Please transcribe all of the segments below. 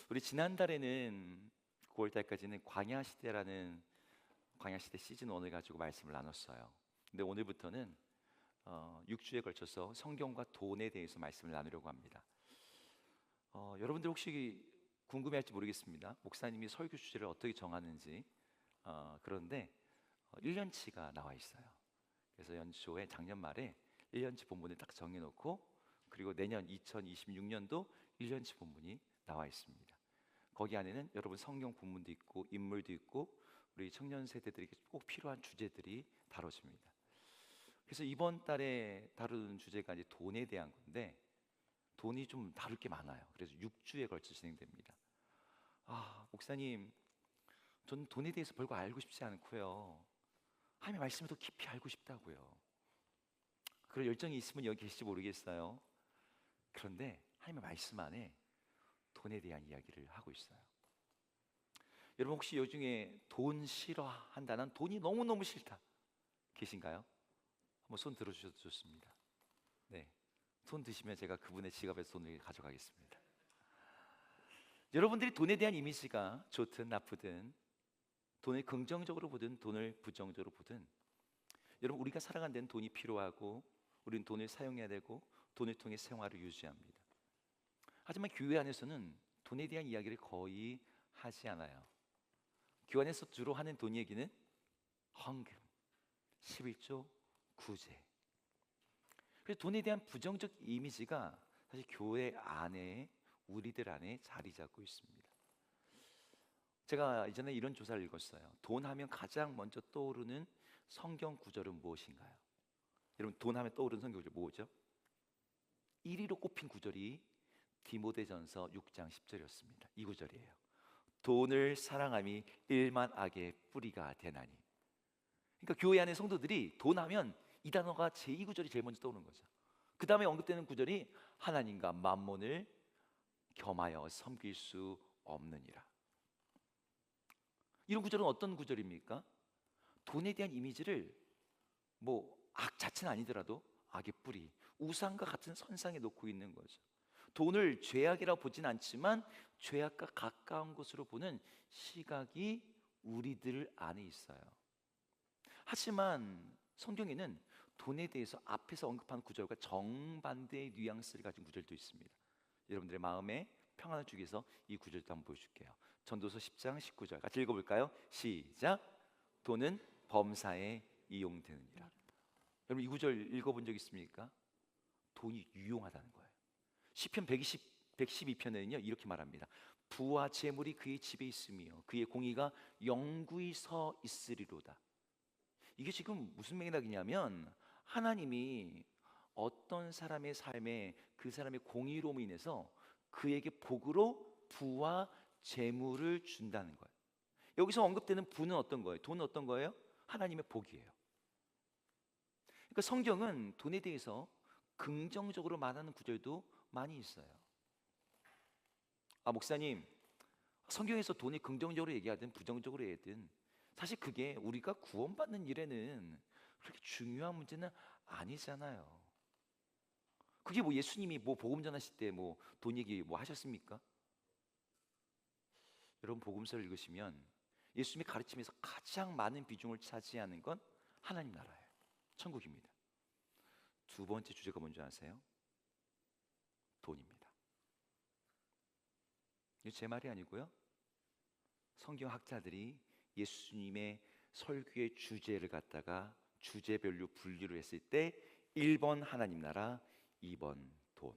우리 지난달에는 9월 달까지는 광야 시대 시즌 1을 가지고 말씀을 나눴어요. 근데 오늘부터는 6주에 걸쳐서 성경과 돈에 대해서 말씀을 나누려고 합니다. 여러분들 혹시 궁금해할지 모르겠습니다. 목사님이 설교 주제를 어떻게 정하는지. 그런데 1년치가 나와 있어요. 그래서 연초에 작년 말에 1년치 본문을 딱 정해놓고, 그리고 내년 2026년도 1년치 본문이 나와 있습니다. 거기 안에는 여러분 성경 본문도 있고 인물도 있고 우리 청년 세대들에게 꼭 필요한 주제들이 다뤄집니다. 그래서 이번 달에 다루는 주제가 이제 돈에 대한 건데, 돈이 좀 다룰 게 많아요. 그래서 6주에 걸쳐 진행됩니다. 목사님, 저는 돈에 대해서 별거 알고 싶지 않고요, 하나님의 말씀을 더 깊이 알고 싶다고요. 그런 열정이 있으면 여기 계실지 모르겠어요. 그런데 하나님의 말씀 안에 돈에 대한 이야기를 하고 있어요. 여러분 혹시 요 중에 돈 싫어한다, 난 돈이 너무너무 싫다 계신가요? 한번 손 들어주셔도 좋습니다. 네, 손 드시면 제가 그분의 지갑에서 돈을 가져가겠습니다. 여러분들이 돈에 대한 이미지가 좋든 나쁘든, 돈을 긍정적으로 보든 돈을 부정적으로 보든, 여러분 우리가 살아가는 데는 돈이 필요하고 우리는 돈을 사용해야 되고 돈을 통해 생활을 유지합니다. 하지만 교회 안에서는 돈에 대한 이야기를 거의 하지 않아요. 교회 안에서 주로 하는 돈 얘기는 헌금, 11조, 구제. 그래서 돈에 대한 부정적 이미지가 사실 교회 안에, 우리들 안에 자리 잡고 있습니다. 제가 이전에 이런 조사를 읽었어요. 돈 하면 가장 먼저 떠오르는 성경 구절은 무엇인가요? 여러분 돈 하면 떠오르는 성경 구절 뭐죠? 1위로 꼽힌 구절이 디모데전서 6장 10절이었습니다. 이 구절이에요. 돈을 사랑함이 일만 악의 뿌리가 되나니. 그러니까 교회 안의 성도들이 돈 하면 이 단어가 제2 구절이 제일 먼저 떠오르는 거죠. 그 다음에 언급되는 구절이 하나님과 만몬을 겸하여 섬길 수 없느니라. 이런 구절은 어떤 구절입니까? 돈에 대한 이미지를 악 자체는 아니더라도 악의 뿌리, 우상과 같은 선상에 놓고 있는 거죠. 돈을 죄악이라고 보진 않지만 죄악과 가까운 것으로 보는 시각이 우리들 안에 있어요. 하지만 성경에는 돈에 대해서 앞에서 언급한 구절과 정반대의 뉘앙스를 가진 구절도 있습니다. 여러분들의 마음에 평안을 주기 위해서 이 구절도 한번 보여줄게요. 전도서 10장 19절 같이 읽어볼까요? 시작. 돈은 범사에 이용되느니라. 여러분 이 구절 읽어본 적 있습니까? 돈이 유용하다는 거예요. 시편 112편에는요 이렇게 말합니다. 부와 재물이 그의 집에 있으며 그의 공의가 영구히 서 있으리로다. 이게 지금 무슨 맥락이냐면, 하나님이 어떤 사람의 삶에 그 사람의 공의로움으로 인해서 그에게 복으로 부와 재물을 준다는 거예요. 여기서 언급되는 부는 어떤 거예요? 돈은 어떤 거예요? 하나님의 복이에요. 그러니까 성경은 돈에 대해서 긍정적으로 말하는 구절도 많이 있어요. 목사님, 성경에서 돈이 긍정적으로 얘기하든 부정적으로 얘기하든 사실 그게 우리가 구원받는 일에는 그렇게 중요한 문제는 아니잖아요. 그게 예수님이 복음 전하실 때 돈 얘기 하셨습니까? 여러분 복음서를 읽으시면 예수님의 가르침에서 가장 많은 비중을 차지하는 건 하나님 나라예요. 천국입니다. 두 번째 주제가 뭔지 아세요? 돈입니다. 이거 제 말이 아니고요, 성경 학자들이 예수님의 설교의 주제를 갖다가 주제별로 분류를 했을 때 1번 하나님 나라, 2번 돈.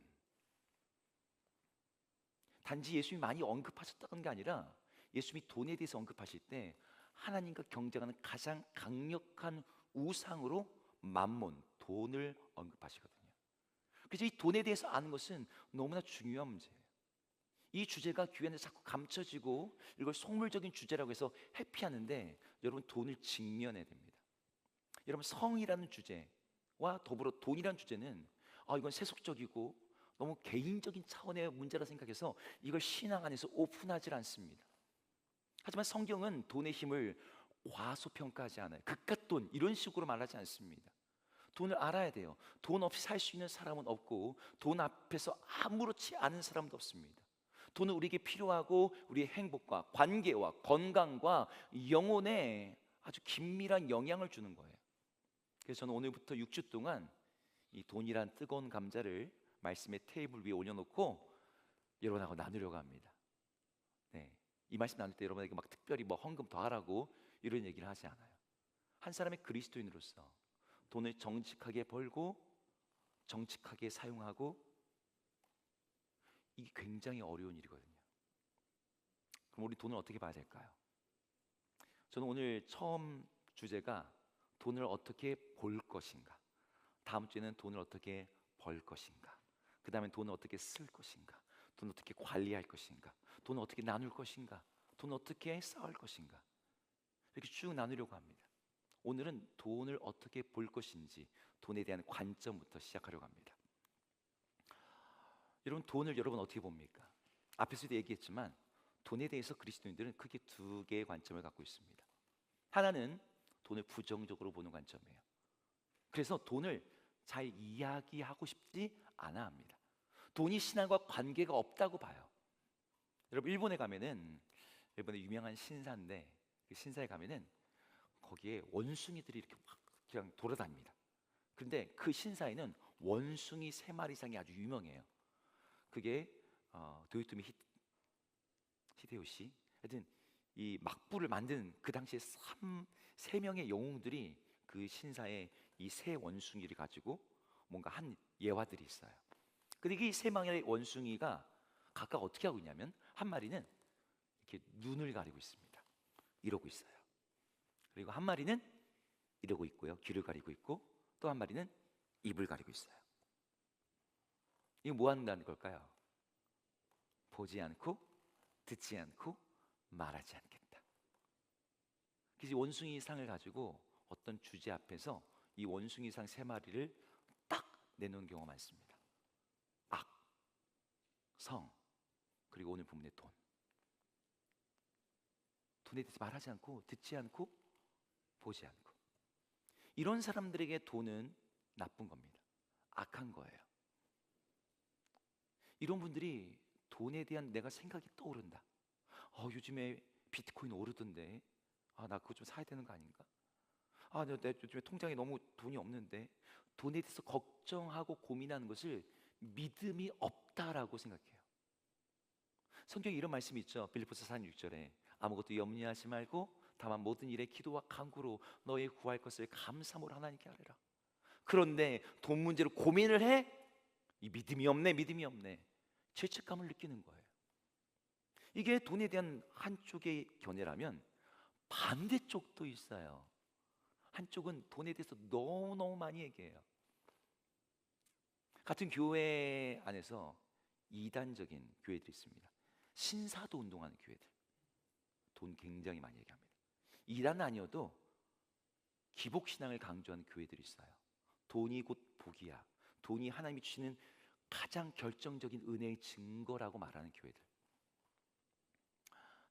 단지 예수님이 많이 언급하셨다는 게 아니라 예수님이 돈에 대해서 언급하실 때 하나님과 경쟁하는 가장 강력한 우상으로 만몬, 돈을 언급하시거든요. 그래서 이 돈에 대해서 아는 것은 너무나 중요한 문제예요. 이 주제가 교회 안에서 자꾸 감춰지고 이걸 속물적인 주제라고 해서 회피하는데, 여러분 돈을 직면해야 됩니다. 여러분 성이라는 주제와 더불어 돈이라는 주제는 이건 세속적이고 너무 개인적인 차원의 문제라 생각해서 이걸 신앙 안에서 오픈하지 않습니다. 하지만 성경은 돈의 힘을 과소평가하지 않아요. 그깟 돈 이런 식으로 말하지 않습니다. 돈을 알아야 돼요. 돈 없이 살 수 있는 사람은 없고 돈 앞에서 아무렇지 않은 사람도 없습니다. 돈은 우리에게 필요하고 우리의 행복과 관계와 건강과 영혼에 아주 긴밀한 영향을 주는 거예요. 그래서 저는 오늘부터 6주 동안 이 돈이란 뜨거운 감자를 말씀의 테이블 위에 올려놓고 여러분하고 나누려고 합니다. 네, 이 말씀 나눌 때 여러분에게 막 특별히 뭐 헌금 더 하라고 이런 얘기를 하지 않아요. 한 사람의 그리스도인으로서 돈을 정직하게 벌고 정직하게 사용하고, 이게 굉장히 어려운 일이거든요. 그럼 우리 돈을 어떻게 봐야 될까요? 저는 오늘 처음 주제가 돈을 어떻게 볼 것인가, 다음 주에는 돈을 어떻게 벌 것인가, 그 다음에 돈을 어떻게 쓸 것인가, 돈을 어떻게 관리할 것인가, 돈을 어떻게 나눌 것인가, 돈을 어떻게 쌓을 것인가, 이렇게 쭉 나누려고 합니다. 오늘은 돈을 어떻게 볼 것인지, 돈에 대한 관점부터 시작하려고 합니다. 여러분, 돈을 여러분 어떻게 봅니까? 앞에서도 얘기했지만 돈에 대해서 그리스도인들은 크게 두 개의 관점을 갖고 있습니다. 하나는 돈을 부정적으로 보는 관점이에요. 그래서 돈을 잘 이야기하고 싶지 않아 합니다. 돈이 신앙과 관계가 없다고 봐요. 여러분, 일본에 가면은, 일본의 유명한 신사인데, 그 신사에 가면은 거기에 원숭이들이 이렇게 막 그냥 돌아다닙니다. 그런데 그 신사에는 원숭이 3마리 이상이 아주 유명해요. 그게 도요토미 히데요시, 하여튼 이 막부를 만든 그 당시에 3명의 영웅들이 그 신사에 이 세 원숭이를 가지고 뭔가 한 예화들이 있어요. 근데 이 3명의 원숭이가 각각 어떻게 하고 있냐면, 한 마리는 이렇게 눈을 가리고 있습니다. 이러고 있어요. 그리고 한 마리는 이러고 있고요, 귀를 가리고 있고, 또 한 마리는 입을 가리고 있어요. 이거 뭐 한다는 걸까요? 보지 않고 듣지 않고 말하지 않겠다. 그래서 원숭이 상을 가지고 어떤 주제 앞에서 이 원숭이 상 3마리를 딱 내놓은 경우가 많습니다. 악, 성, 그리고 오늘 본문의 돈. 돈에 대해서 말하지 않고 듣지 않고 보지 않고, 이런 사람들에게 돈은 나쁜 겁니다. 악한 거예요. 이런 분들이 돈에 대한 내가 생각이 떠오른다. 요즘에 비트코인 오르던데, 나 그거 좀 사야 되는 거 아닌가? 내 요즘에 통장에 너무 돈이 없는데, 돈에 대해서 걱정하고 고민하는 것을 믿음이 없다라고 생각해요. 성경에 이런 말씀이 있죠. 빌립보서 4장 6절에 아무것도 염려하지 말고 다만 모든 일에 기도와 간구로 너의 구할 것을 감사함으로 하나님께 아뢰라. 그런데 돈 문제로 고민을 해? 이 믿음이 없네 죄책감을 느끼는 거예요. 이게 돈에 대한 한쪽의 견해라면, 반대쪽도 있어요. 한쪽은 돈에 대해서 너무너무 많이 얘기해요. 같은 교회 안에서 이단적인 교회들이 있습니다. 신사도 운동하는 교회들, 돈 굉장히 많이 얘기합니다. 이단은 아니어도 기복신앙을 강조하는 교회들이 있어요. 돈이 곧 복이야, 돈이 하나님이 주시는 가장 결정적인 은혜의 증거라고 말하는 교회들.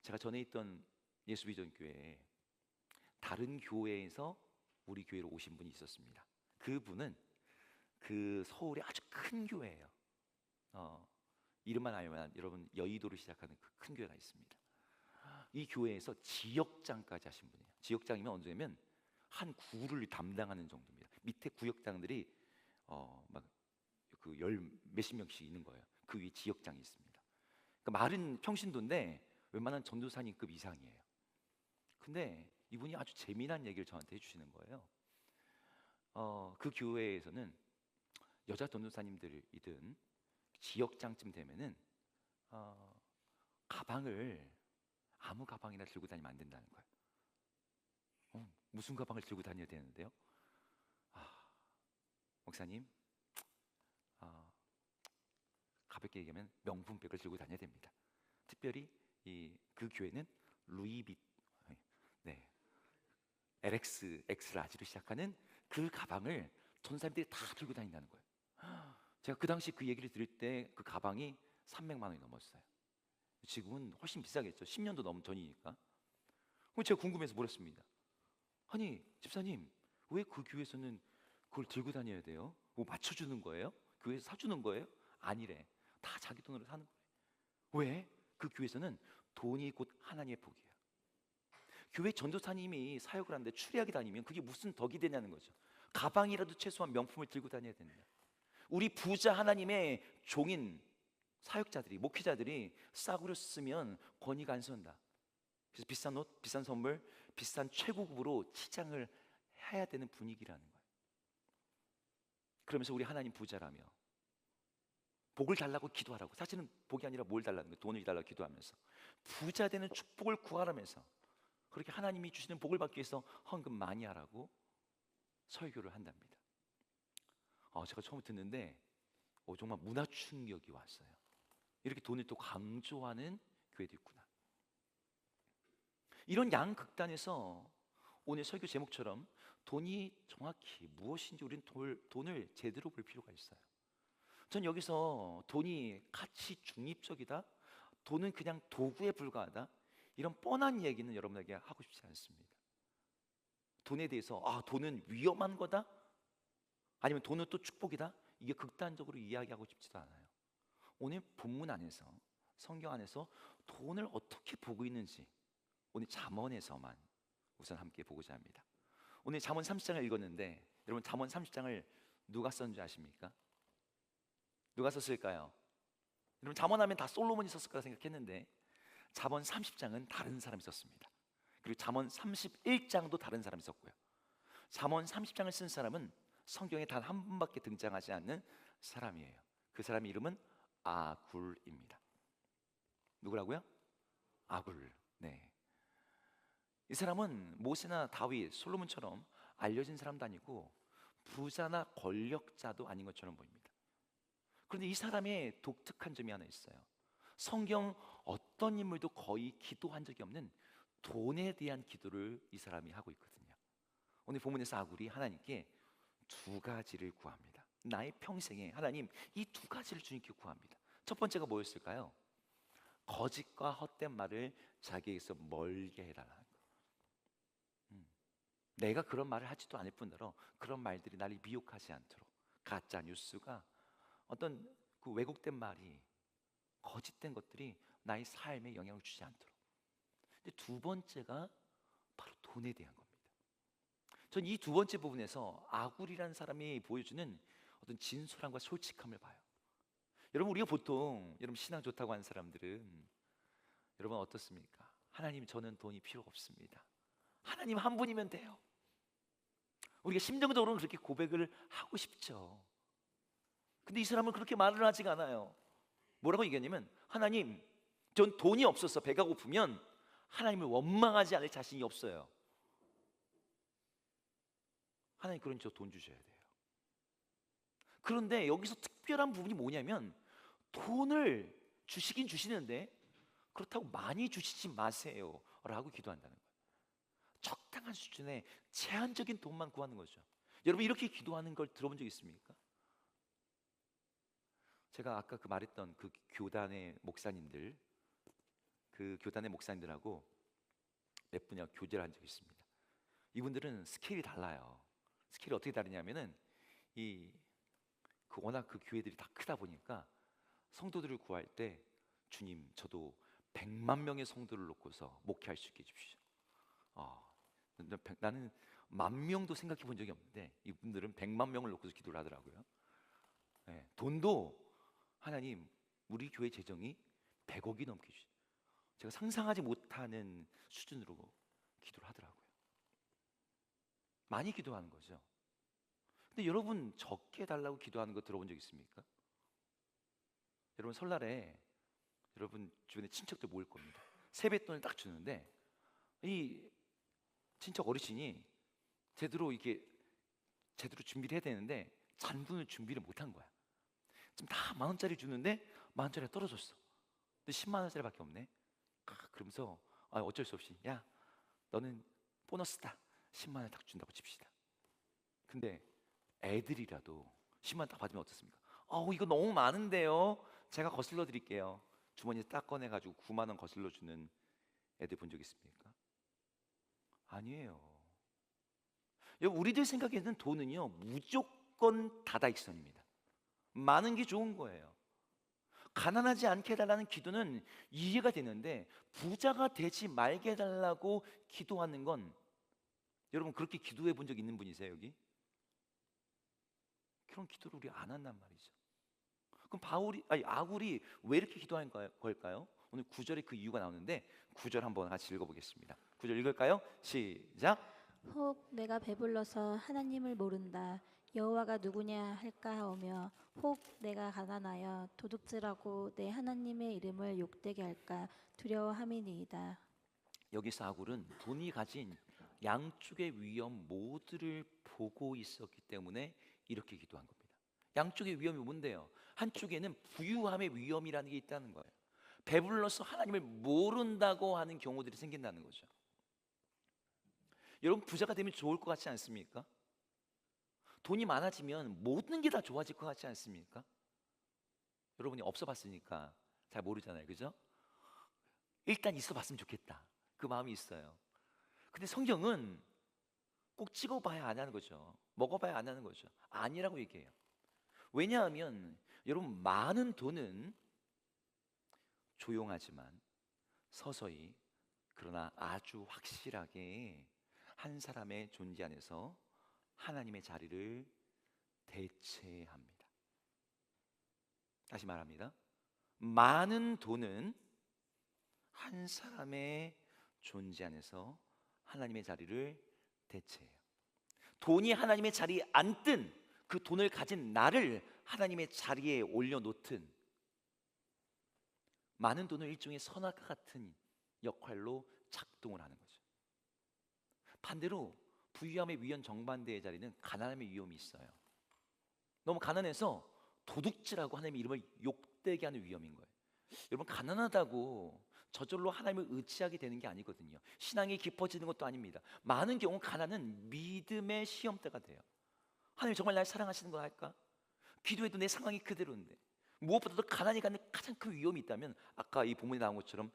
제가 전에 있던 예수비전 교회에 다른 교회에서 우리 교회로 오신 분이 있었습니다. 그분은 그 서울의 아주 큰 교회예요. 이름만 알면 여러분, 여의도로 시작하는 그 큰 교회가 있습니다. 이 교회에서 지역장까지 하신 분이에요. 지역장이면 언제냐면 한 구를 담당하는 정도입니다. 밑에 구역장들이 막 그 열 몇십 명씩 있는 거예요. 그 위에 지역장이 있습니다. 그러니까 말은 평신도인데 웬만한 전도사님급 이상이에요. 근데 이분이 아주 재미난 얘기를 저한테 해주시는 거예요. 그 교회에서는 여자 전도사님들이든 지역장쯤 되면은 가방을 아무 가방이나 들고 다니면 안 된다는 거예요. 무슨 가방을 들고 다녀야 되는데요? 목사님, 가볍게 얘기하면 명품백을 들고 다녀야 됩니다. 특별히 그 교회는 루이비, 네, LX, X라지로 시작하는 그 가방을 전사님들이 다 들고 다닌다는 거예요. 제가 그 당시 그 얘기를 들을 때 그 가방이 300만 원이 넘었어요. 지금은 훨씬 비싸겠죠. 10년도 넘은 전이니까. 그럼 제가 궁금해서 물었습니다. 아니, 집사님, 왜 그 교회에서는 그걸 들고 다녀야 돼요? 뭐 맞춰주는 거예요? 교회에서 사주는 거예요? 아니래. 다 자기 돈으로 사는 거예요. 왜? 그 교회에서는 돈이 곧 하나님의 복이에요. 교회 전도사님이 사역을 하는데 추리하게 다니면 그게 무슨 덕이 되냐는 거죠. 가방이라도 최소한 명품을 들고 다녀야 된다. 우리 부자 하나님의 종인 사역자들이, 목회자들이 싸구려 쓰면 권위가 안 선다. 그래서 비싼 옷, 비싼 선물, 비싼 최고급으로 치장을 해야 되는 분위기라는 거예요. 그러면서 우리 하나님 부자라며 복을 달라고 기도하라고. 사실은 복이 아니라 뭘 달라는 거예요. 돈을 달라고 기도하면서 부자 되는 축복을 구하라면서 그렇게 하나님이 주시는 복을 받기 위해서 헌금 많이 하라고 설교를 한답니다. 제가 처음 듣는데 정말 문화 충격이 왔어요. 이렇게 돈을 또 강조하는 교회도 있구나. 이런 양극단에서 오늘 설교 제목처럼 돈이 정확히 무엇인지 우리는 돈을 제대로 볼 필요가 있어요. 전 여기서 돈이 가치 중립적이다, 돈은 그냥 도구에 불과하다, 이런 뻔한 얘기는 여러분에게 하고 싶지 않습니다. 돈에 대해서 돈은 위험한 거다, 아니면 돈은 또 축복이다, 이게 극단적으로 이야기하고 싶지도 않아요. 오늘 본문 안에서, 성경 안에서 돈을 어떻게 보고 있는지 오늘 잠언에서만 우선 함께 보고자 합니다. 오늘 잠언 30장을 읽었는데 여러분, 잠언 30장을 누가 썼는지 아십니까? 누가 썼을까요? 여러분, 잠언하면 다 솔로몬이 썼을 거라 생각했는데 잠언 30장은 다른 사람이 썼습니다. 그리고 잠언 31장도 다른 사람이 썼고요. 잠언 30장을 쓴 사람은 성경에 단 한 분밖에 등장하지 않는 사람이에요. 그 사람의 이름은 아굴입니다. 누구라고요? 아굴. 네. 이 사람은 모세나 다윗, 솔로몬처럼 알려진 사람도 아니고 부자나 권력자도 아닌 것처럼 보입니다. 그런데 이 사람의 독특한 점이 하나 있어요. 성경 어떤 인물도 거의 기도한 적이 없는 돈에 대한 기도를 이 사람이 하고 있거든요. 오늘 본문에서 아굴이 하나님께 두 가지를 구합니다. 나의 평생에 하나님, 이 두 가지를 주님께 구합니다. 첫 번째가 뭐였을까요? 거짓과 헛된 말을 자기에게서 멀게 해달라는 거. 내가 그런 말을 하지도 않을 뿐더러 그런 말들이 나를 미혹하지 않도록, 가짜 뉴스가, 어떤 그 왜곡된 말이, 거짓된 것들이 나의 삶에 영향을 주지 않도록. 근데 두 번째가 바로 돈에 대한 겁니다. 전 이 두 번째 부분에서 아굴이라는 사람이 보여주는 어떤 진솔함과 솔직함을 봐요. 여러분, 우리가 보통 여러분 신앙 좋다고 하는 사람들은 여러분 어떻습니까? 하나님, 저는 돈이 필요 없습니다. 하나님 한 분이면 돼요. 우리가 심정적으로는 그렇게 고백을 하고 싶죠. 근데 이 사람은 그렇게 말을 하지가 않아요. 뭐라고 얘기하냐면, 하나님, 전 돈이 없어서 배가 고프면 하나님을 원망하지 않을 자신이 없어요. 하나님, 그러니 저 돈 주셔야 돼요. 그런데 여기서 특별한 부분이 뭐냐면, 돈을 주시긴 주시는데 그렇다고 많이 주시지 마세요 라고 기도한다는 거예요. 적당한 수준의 제한적인 돈만 구하는 거죠. 여러분, 이렇게 기도하는 걸 들어본 적 있습니까? 제가 아까 말했던 그 교단의 목사님들하고 몇 분이랑 교제를 한 적이 있습니다. 이분들은 스케일이 달라요. 스케일이 어떻게 다르냐면은 워낙 그 교회들이 다 크다 보니까 성도들을 구할 때, 주님, 저도 100만 명의 성도를 놓고서 목회할 수 있게 해주십시오. 나는 10,000명도 생각해 본 적이 없는데 이분들은 100만 명을 놓고서 기도를 하더라고요. 네, 돈도 하나님, 우리 교회 재정이 100억이 넘게 주시. 제가 상상하지 못하는 수준으로 기도를 하더라고요. 많이 기도하는 거죠. 근데 여러분, 적게 달라고 기도하는 거 들어본 적 있습니까? 여러분, 설날에 여러분 주변에 친척들 모일 겁니다. 세뱃돈을 딱 주는데 이 친척 어르신이 제대로 준비를 해야 되는데 잔돈을 준비를 못한 거야. 지금 다 10,000원짜리 주는데 10,000원짜리가 떨어졌어. 근데 10만 원짜리밖에 없네. 그러면서 어쩔 수 없이, 야, 너는 보너스다, 10만 원 딱 준다고 칩시다. 근데 애들이라도 10만 원 딱 받으면 어떻습니까? 이거 너무 많은데요, 제가 거슬러 드릴게요. 주머니에 딱 꺼내가지고 9만 원 거슬러 주는 애들 본 적 있습니까? 아니에요. 여러분, 우리들 생각에는 돈은요 무조건 다다익선입니다. 많은 게 좋은 거예요. 가난하지 않게 해달라는 기도는 이해가 되는데 부자가 되지 말게 해달라고 기도하는 건, 여러분 그렇게 기도해 본 적 있는 분이세요 여기? 그런 기도를 우리 안 한단 말이죠. 그럼 아굴이 왜 이렇게 기도한 걸까요? 오늘 9절에 그 이유가 나오는데 9절 한번 같이 읽어보겠습니다. 9절 읽을까요? 시작. 혹 내가 배불러서 하나님을 모른다. 여호와가 누구냐 할까 하오며 혹 내가 가난하여 도둑질하고 내 하나님의 이름을 욕되게 할까 두려워함이니이다. 여기서 아굴은 돈이 가진 양쪽의 위험 모두를 보고 있었기 때문에 이렇게 기도한 겁니다. 양쪽의 위험이 뭔데요? 한쪽에는 부유함의 위험이라는 게 있다는 거예요. 배불러서 하나님을 모른다고 하는 경우들이 생긴다는 거죠. 여러분 부자가 되면 좋을 것 같지 않습니까? 돈이 많아지면 모든 게 다 좋아질 것 같지 않습니까? 여러분이 없어 봤으니까 잘 모르잖아요. 그죠? 일단 있어 봤으면 좋겠다, 그 마음이 있어요. 근데 성경은 꼭 찍어봐야 안 하는 거죠. 먹어봐야 안 하는 거죠. 아니라고 얘기해요. 왜냐하면 여러분 많은 돈은 조용하지만 서서히, 그러나 아주 확실하게 한 사람의 존재 안에서 하나님의 자리를 대체합니다. 다시 말합니다. 많은 돈은 한 사람의 존재 안에서 하나님의 자리를 대체해요. 돈이 하나님의 자리에 앉든 그 돈을 가진 나를 하나님의 자리에 올려놓든 많은 돈은 일종의 선악과 같은 역할로 작동을 하는 거죠. 반대로 부유함의 위험 정반대의 자리는 가난함의 위험이 있어요. 너무 가난해서 도둑질하고 하나님의 이름을 욕되게 하는 위험인 거예요. 여러분 가난하다고 저절로 하나님을 의지하게 되는 게 아니거든요. 신앙이 깊어지는 것도 아닙니다. 많은 경우 가난은 믿음의 시험대가 돼요. 하나님 정말 날 사랑하시는 거 할까? 기도해도 내 상황이 그대로인데. 무엇보다도 가난이 갖는 가장 큰 위험이 있다면 아까 이 본문에 나온 것처럼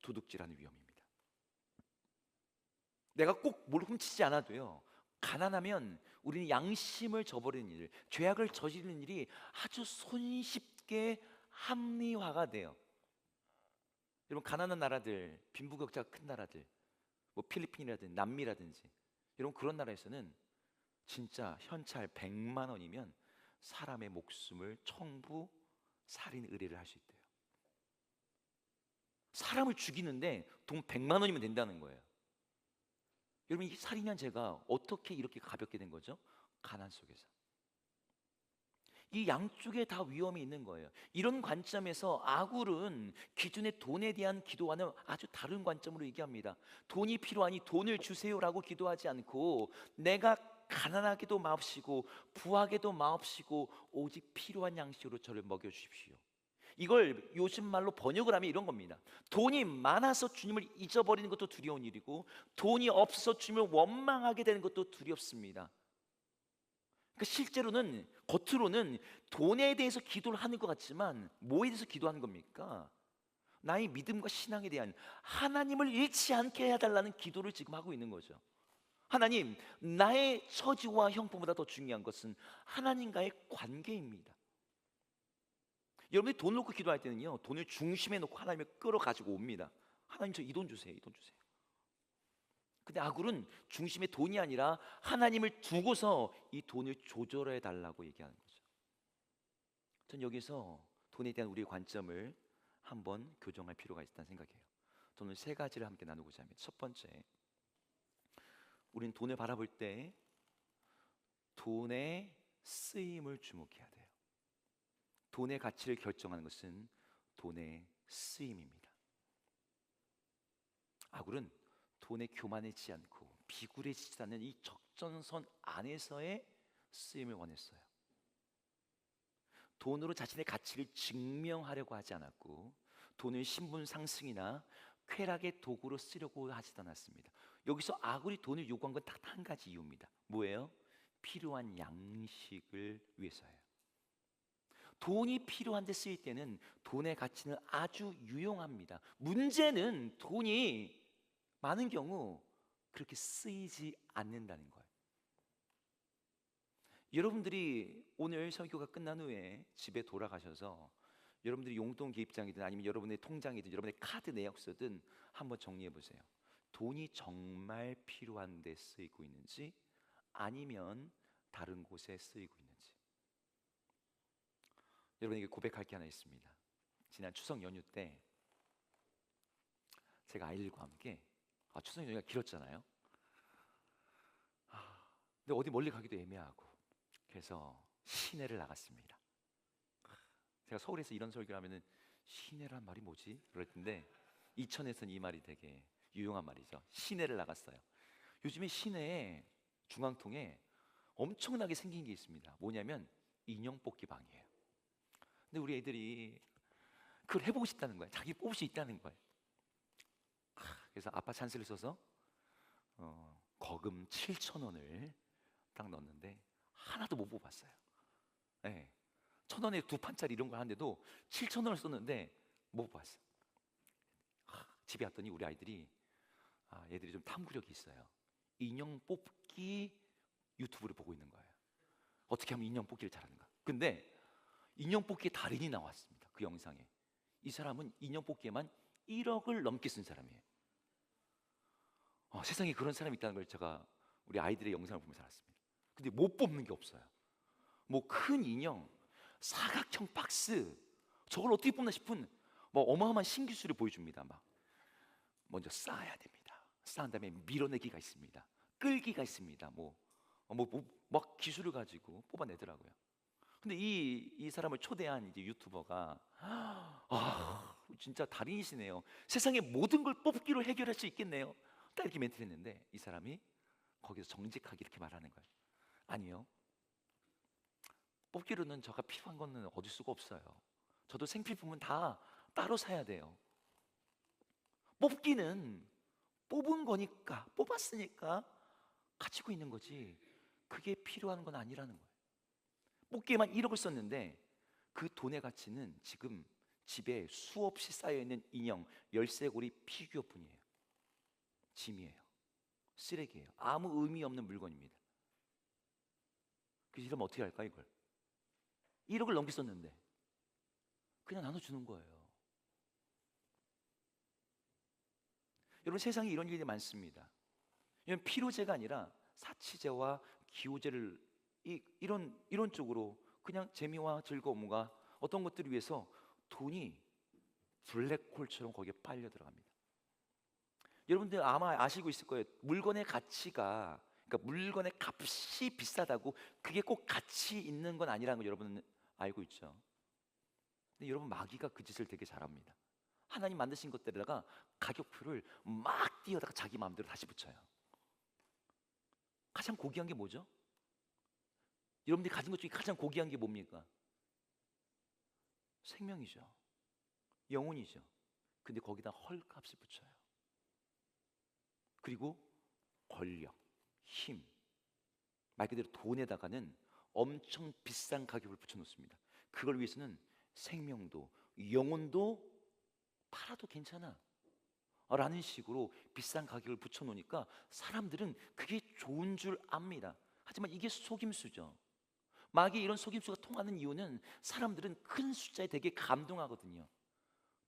도둑질하는 위험입니다. 내가 꼭 뭘 훔치지 않아도요, 가난하면 우리는 양심을 저버리는 일, 죄악을 저지르는 일이 아주 손쉽게 합리화가 돼요. 여러분 가난한 나라들, 빈부격차가 큰 나라들, 뭐 필리핀이라든지 남미라든지, 여러분 그런 나라에서는 진짜 현찰 100만 원이면 사람의 목숨을 청부 살인 의뢰를 할 수 있대요. 사람을 죽이는데 돈 100만 원이면 된다는 거예요. 여러분 이 살인한 죄가 어떻게 이렇게 가볍게 된 거죠? 가난 속에서. 이 양쪽에 다 위험이 있는 거예요. 이런 관점에서 아굴은 기존의 돈에 대한 기도와는 아주 다른 관점으로 얘기합니다. 돈이 필요하니 돈을 주세요라고 기도하지 않고 내가 가난하게도 마옵시고 부하게도 마옵시고 오직 필요한 양식으로 저를 먹여주십시오. 이걸 요즘 말로 번역을 하면 이런 겁니다. 돈이 많아서 주님을 잊어버리는 것도 두려운 일이고 돈이 없어서 주님을 원망하게 되는 것도 두렵습니다. 그러니까 실제로는 겉으로는 돈에 대해서 기도를 하는 것 같지만 뭐에 대해서 기도하는 겁니까? 나의 믿음과 신앙에 대한 하나님을 잃지 않게 해달라는 기도를 지금 하고 있는 거죠. 하나님, 나의 처지와 형편보다 더 중요한 것은 하나님과의 관계입니다. 여러분이 돈 놓고 기도할 때는요, 돈을 중심에 놓고 하나님을 끌어가지고 옵니다. 하나님 저 이 돈 주세요, 이 돈 주세요. 근데 아굴은 중심에 돈이 아니라 하나님을 두고서 이 돈을 조절해 달라고 얘기하는 거죠. 전 여기서 돈에 대한 우리의 관점을 한번 교정할 필요가 있다는 생각해요. 저는 세 가지를 함께 나누고자 합니다. 첫 번째, 우리는 돈을 바라볼 때 돈의 쓰임을 주목해야 돼요. 돈의 가치를 결정하는 것은 돈의 쓰임입니다. 아굴은 돈에 교만하지 않고 비굴해지지 않는 이 적정선 안에서의 쓰임을 원했어요. 돈으로 자신의 가치를 증명하려고 하지 않았고 돈을 신분 상승이나 쾌락의 도구로 쓰려고 하지도 않았습니다. 여기서 아굴이 돈을 요구한 건 딱 한 가지 이유입니다. 뭐예요? 필요한 양식을 위해서예요. 돈이 필요한데 쓰일 때는 돈의 가치는 아주 유용합니다. 문제는 돈이 많은 경우 그렇게 쓰이지 않는다는 거예요. 여러분들이 오늘 설교가 끝난 후에 집에 돌아가셔서 여러분들이 용돈 기입장이든 아니면 여러분의 통장이든 여러분의 카드 내역서든 한번 정리해 보세요. 돈이 정말 필요한 데 쓰이고 있는지 아니면 다른 곳에 쓰이고 있는지. 여러분에게 고백할 게 하나 있습니다. 지난 추석 연휴 때 제가 아이들과 함께 추석 연휴가 길었잖아요. 근데 어디 멀리 가기도 애매하고 그래서 시내를 나갔습니다. 제가 서울에서 이런 설교를 하면은 시내란 말이 뭐지? 그럴 텐데 이천에서는 이 말이 되게 유용한 말이죠. 시내를 나갔어요. 요즘에 시내에 중앙통에 엄청나게 생긴 게 있습니다. 뭐냐면 인형 뽑기 방이에요. 근데 우리 애들이 그걸 해보고 싶다는 거예요. 자기 뽑을 수 있다는 거예요. 그래서 아빠 찬스를 써서 거금 7,000원을 딱 넣었는데 하나도 못 뽑았어요. 네. 1,000원에 두 판짜리 이런 걸 하는데도 7,000원을 썼는데 못 뽑았어요. 집에 왔더니 우리 아이들이 얘들이 좀 탐구력이 있어요. 인형 뽑기 유튜브를 보고 있는 거예요. 어떻게 하면 인형 뽑기를 잘하는가. 근데 인형 뽑기의 달인이 나왔습니다. 그 영상에. 이 사람은 인형 뽑기에만 1억을 넘게 쓴 사람이에요. 세상에 그런 사람이 있다는 걸 제가 우리 아이들의 영상을 보면서 알았습니다. 근데 못 뽑는 게 없어요. 뭐 큰 인형, 사각형 박스, 저걸 어떻게 뽑나 싶은 뭐 어마어마한 신기술을 보여줍니다. 막 먼저 쌓아야 됩니다. 쌓은 다음에 밀어내기가 있습니다. 끌기가 있습니다. 막 기술을 가지고 뽑아내더라고요. 근데 이 사람을 초대한 이제 유튜버가 진짜 달인이시네요. 세상의 모든 걸 뽑기로 해결할 수 있겠네요. 딱 이렇게 멘트를 했는데 이 사람이 거기서 정직하게 이렇게 말하는 거예요. 아니요. 뽑기로는 저가 필요한 거는 얻을 수가 없어요. 저도 생필품은 다 따로 사야 돼요. 뽑기는 뽑은 거니까, 뽑았으니까 가지고 있는 거지 그게 필요한 건 아니라는 거예요. 뽑기에만 1억을 썼는데 그 돈의 가치는 지금 집에 수없이 쌓여있는 인형, 열쇠고리, 피규어뿐이에요. 짐이에요. 쓰레기예요. 아무 의미 없는 물건입니다. 그래서 이러면 어떻게 할까 이걸? 1억을 넘게 썼는데 그냥 나눠주는 거예요. 여러분 세상에 이런 일이 많습니다. 이건 피로제가 아니라 사치제와 기호제를 이런 쪽으로 그냥 재미와 즐거움과 어떤 것들을 위해서 돈이 블랙홀처럼 거기에 빨려 들어갑니다. 여러분들 아마 아시고 있을 거예요. 물건의 가치가 그러니까 물건의 값이 비싸다고 그게 꼭 가치 있는 건 아니라는 걸 여러분은 알고 있죠. 근데 여러분 마귀가 그 짓을 되게 잘합니다. 하나님 만드신 것들에다가 가격표를 막 띄어다가 자기 마음대로 다시 붙여요. 가장 고귀한 게 뭐죠? 여러분들이 가진 것 중에 가장 고귀한 게 뭡니까? 생명이죠. 영혼이죠. 근데 거기다 헐값을 붙여요. 그리고 권력, 힘, 말 그대로 돈에다가는 엄청 비싼 가격을 붙여놓습니다. 그걸 위해서는 생명도 영혼도 팔아도 괜찮아 라는 식으로 비싼 가격을 붙여놓으니까 사람들은 그게 좋은 줄 압니다. 하지만 이게 속임수죠. 마귀의 이런 속임수가 통하는 이유는 사람들은 큰 숫자에 되게 감동하거든요.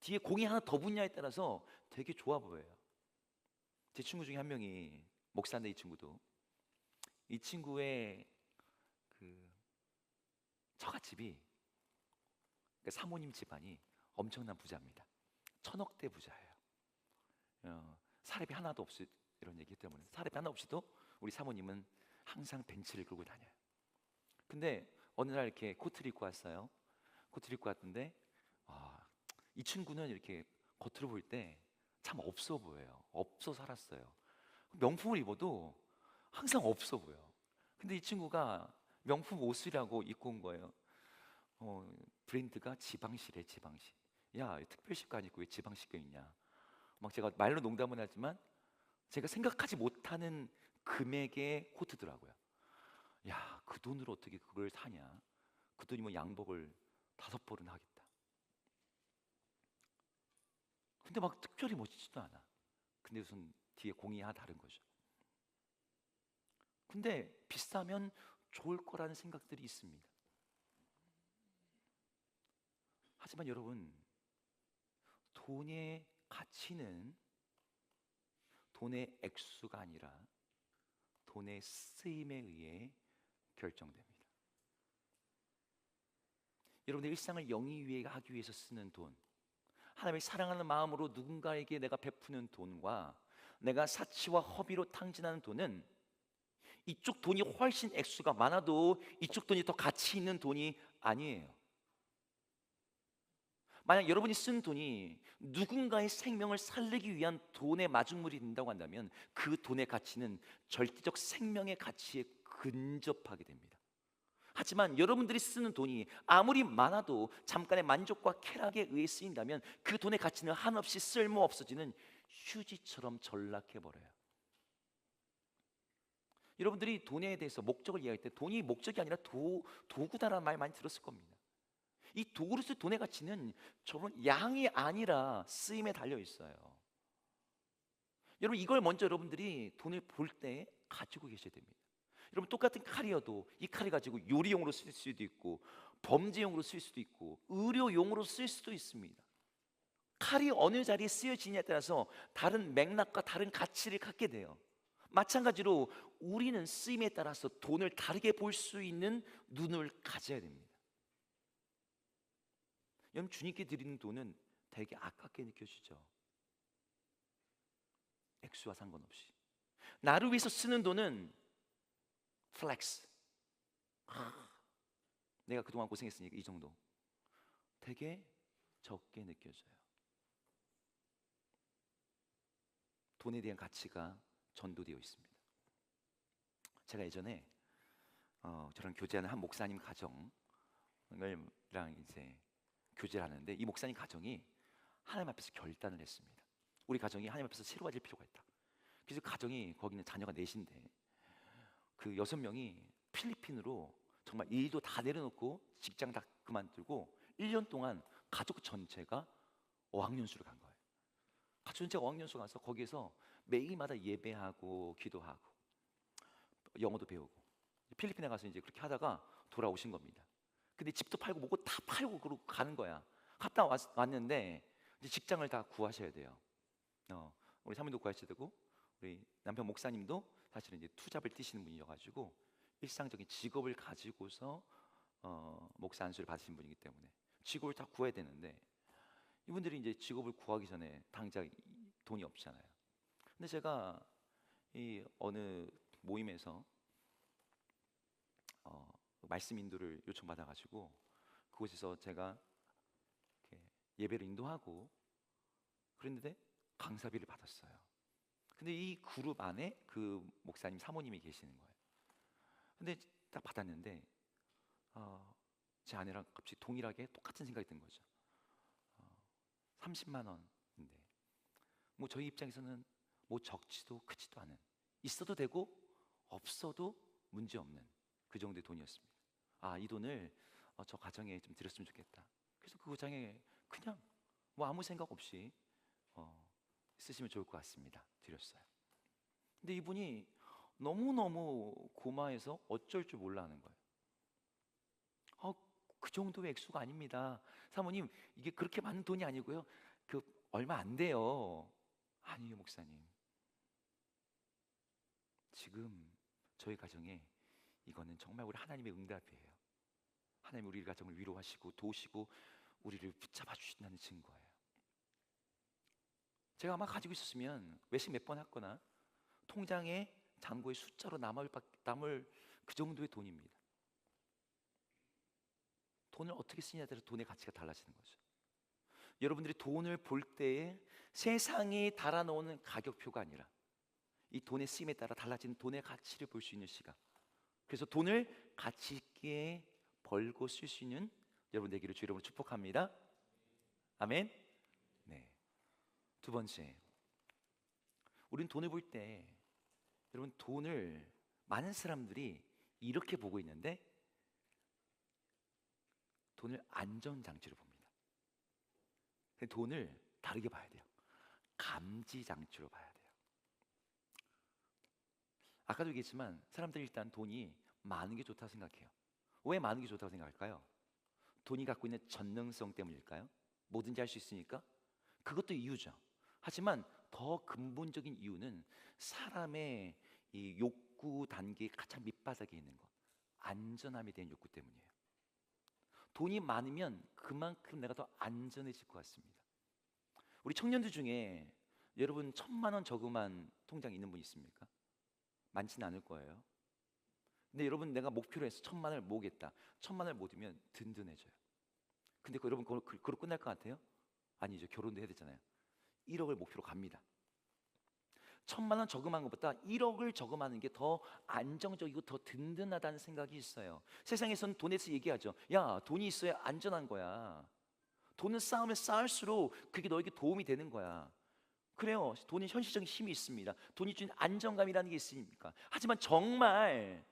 뒤에 공이 하나 더 붙냐에 따라서 되게 좋아 보여요. 제 친구 중에 한 명이 목사인데 이 친구의 그 처갓집이 그러니까 사모님 집안이 엄청난 부자입니다. 1,000억대 부자예요. 사례비 하나도 없이 이런 얘기 때문에 사례비 하나 없이도 우리 사모님은 항상 벤츠를 끌고 다녀요. 근데 어느 날 이렇게 코트를 입고 왔어요. 코트를 입고 왔는데 이 친구는 이렇게 겉으로 볼 때 참 없어 보여요. 없어 살았어요. 명품을 입어도 항상 없어 보여. 근데 이 친구가 명품 옷이라고 입고 온 거예요. 브랜드가 지방시래. 지방시. 야, 특별시가 아니고 왜 지방시가 있냐. 막 제가 말로 농담은 하지만 제가 생각하지 못하는 금액의 코트더라고요. 야, 그 돈으로 어떻게 그걸 사냐. 그 돈이면 양복을 5벌은 하겠다. 근데 막 특별히 멋지지도 않아. 근데 무슨 뒤에 공이 하나 다른 거죠. 근데 비싸면 좋을 거라는 생각들이 있습니다. 하지만 여러분, 돈의 가치는 돈의 액수가 아니라 돈의 쓰임에 의해 결정됩니다. 여러분의 일상을 영위하게 하기 위해서 쓰는 돈, 하나님의 사랑하는 마음으로 누군가에게 내가 베푸는 돈과 내가 사치와 허비로 탕진하는 돈은 이쪽 돈이 훨씬 액수가 많아도 이쪽 돈이 더 가치 있는 돈이 아니에요. 만약 여러분이 쓴 돈이 누군가의 생명을 살리기 위한 돈의 마중물이 된다고 한다면 그 돈의 가치는 절대적 생명의 가치에 근접하게 됩니다. 하지만 여러분들이 쓰는 돈이 아무리 많아도 잠깐의 만족과 쾌락에 의해 쓰인다면 그 돈의 가치는 한없이 쓸모 없어지는 휴지처럼 전락해 버려요. 여러분들이 돈에 대해서 목적을 이해할 때 돈이 목적이 아니라 도구다라는 말 많이 들었을 겁니다. 이 도구로서 돈의 가치는 저런 양이 아니라 쓰임에 달려 있어요. 여러분, 이걸 먼저 여러분들이 돈을 볼 때 가지고 계셔야 됩니다. 여러분, 똑같은 칼이어도 이 칼이 가지고 요리용으로 쓸 수도 있고 범죄용으로 쓸 수도 있고 의료용으로 쓸 수도 있습니다. 칼이 어느 자리에 쓰여지냐에 따라서 다른 맥락과 다른 가치를 갖게 돼요. 마찬가지로 우리는 쓰임에 따라서 돈을 다르게 볼 수 있는 눈을 가져야 됩니다. 여러분, 주님께 드리는 돈은 되게 아깝게 느껴지죠. 액수와 상관없이. 나를 위해서 쓰는 돈은 플렉스. 내가 그동안 고생했으니까 이 정도. 되게 적게 느껴져요. 돈에 대한 가치가 전도되어 있습니다. 제가 예전에 저랑 교제하는 한 목사님 가정이랑 이제 교제를 하는데, 이 목사님 가정이 하나님 앞에서 결단을 했습니다. 우리 가정이 하나님 앞에서 새로워질 필요가 있다. 그래서 가정이, 거기는 자녀가 넷인데 그 6명이 필리핀으로 정말 일도 다 내려놓고 직장 다 그만두고 1년 동안 가족 전체가 어학연수를 간 거예요. 가족 전체가 어학연수 가서 거기에서 매일마다 예배하고 기도하고 영어도 배우고 필리핀에 가서 이제 그렇게 하다가 돌아오신 겁니다. 근데 집도 팔고 뭐고 다 팔고 그러고 가는 거야. 갔다 왔는데 이제 직장을 다 구하셔야 돼요. 우리 사모님도 구하셔야 되고 우리 남편 목사님도 사실은 이제 투잡을 뛰시는 분이어가지고 일상적인 직업을 가지고서 목사 안수를 받으신 분이기 때문에 직업을 다 구해야 되는데, 이분들이 이제 직업을 구하기 전에 당장 돈이 없잖아요. 근데 제가 이 어느 모임에서 말씀 인도를 요청받아가지고 그곳에서 제가 이렇게 예배를 인도하고 그랬는데 강사비를 받았어요. 근데 이 그룹 안에 그 목사님 사모님이 계시는 거예요. 근데 딱 받았는데 제 아내랑 갑자기 동일하게 똑같은 생각이 든 거죠. 30만 원인데 뭐 저희 입장에서는 뭐 적지도 크지도 않은, 있어도 되고 없어도 문제 없는 그 정도의 돈이었습니다. 이 돈을 저 가정에 좀 드렸으면 좋겠다. 그래서 그 가정에 그냥 뭐 아무 생각 없이 쓰시면 좋을 것 같습니다. 드렸어요. 근데 이분이 너무너무 고마해서 어쩔 줄 몰라 하는 거예요. 그 정도의 액수가 아닙니다. 사모님, 이게 그렇게 많은 돈이 아니고요. 그 얼마 안 돼요. 아니요, 목사님. 지금 저희 가정에 이거는 정말 우리 하나님의 응답이에요. 하나님 우리 가정을 위로하시고 도우시고 우리를 붙잡아 주신다는 증거예요. 제가 아마 가지고 있었으면 외식 몇 번 했거나 통장에 잔고의 숫자로 남을 그 정도의 돈입니다. 돈을 어떻게 쓰냐에 따라서 돈의 가치가 달라지는 거죠. 여러분들이 돈을 볼 때에 세상이 달아놓은 가격표가 아니라 이 돈의 쓰임에 따라 달라지는 돈의 가치를 볼 수 있는 시각. 그래서 돈을 가치 있게 벌고 쓸 수 있는 여러분 되기를 주 이름으로 축복합니다. 아멘. 네. 두 번째, 우린 돈을 볼 때 여러분, 돈을 많은 사람들이 이렇게 보고 있는데 돈을 안전장치로 봅니다. 돈을 다르게 봐야 돼요. 감지장치로 봐야 돼요. 아까도 얘기했지만 사람들이 일단 돈이 많은 게 좋다고 생각해요. 왜 많은 게 좋다고 생각할까요? 돈이 갖고 있는 전능성 때문일까요? 뭐든지 할 수 있으니까? 그것도 이유죠. 하지만 더 근본적인 이유는 사람의 이 욕구 단계의 가장 밑바닥에 있는 것, 안전함에 대한 욕구 때문이에요. 돈이 많으면 그만큼 내가 더 안전해질 것 같습니다. 우리 청년들 중에 여러분 1,000만 원 저금한 통장 있는 분 있습니까? 많지는 않을 거예요. 근데 여러분 내가 목표로 해서 1,000만 원을 모으겠다. 1,000만 원을 모으면 든든해져요. 근데 여러분 그걸로 끝날 것 같아요? 아니죠. 결혼도 해야 되잖아요. 1억을 목표로 갑니다. 1,000만 원 저금한 것보다 1억을 저금하는 게 더 안정적이고 더 든든하다는 생각이 있어요. 세상에서는 돈에서 얘기하죠. 야, 돈이 있어야 안전한 거야. 돈은 쌓으면 쌓을수록 그게 너에게 도움이 되는 거야. 그래요. 돈이 현실적인 힘이 있습니다. 돈이 주는 안정감이라는 게 있으니까. 하지만 정말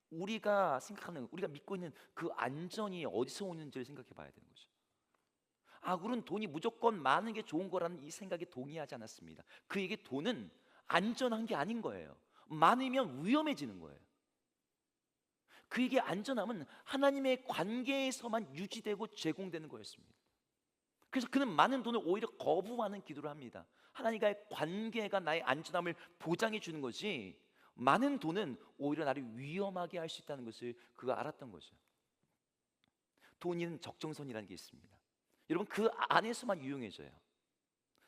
우리가 생각하는, 우리가 믿고 있는 그 안전이 어디서 오는지를 생각해 봐야 되는 거죠. 아굴은 돈이 무조건 많은 게 좋은 거라는 이 생각에 동의하지 않았습니다. 그에게 돈은 안전한 게 아닌 거예요. 많으면 위험해지는 거예요. 그에게 안전함은 하나님의 관계에서만 유지되고 제공되는 거였습니다. 그래서 그는 많은 돈을 오히려 거부하는 기도를 합니다. 하나님과의 관계가 나의 안전함을 보장해 주는 거지, 많은 돈은 오히려 나를 위험하게 할 수 있다는 것을 그가 알았던 거죠. 돈은 적정선이라는 게 있습니다. 여러분 그 안에서만 유용해져요.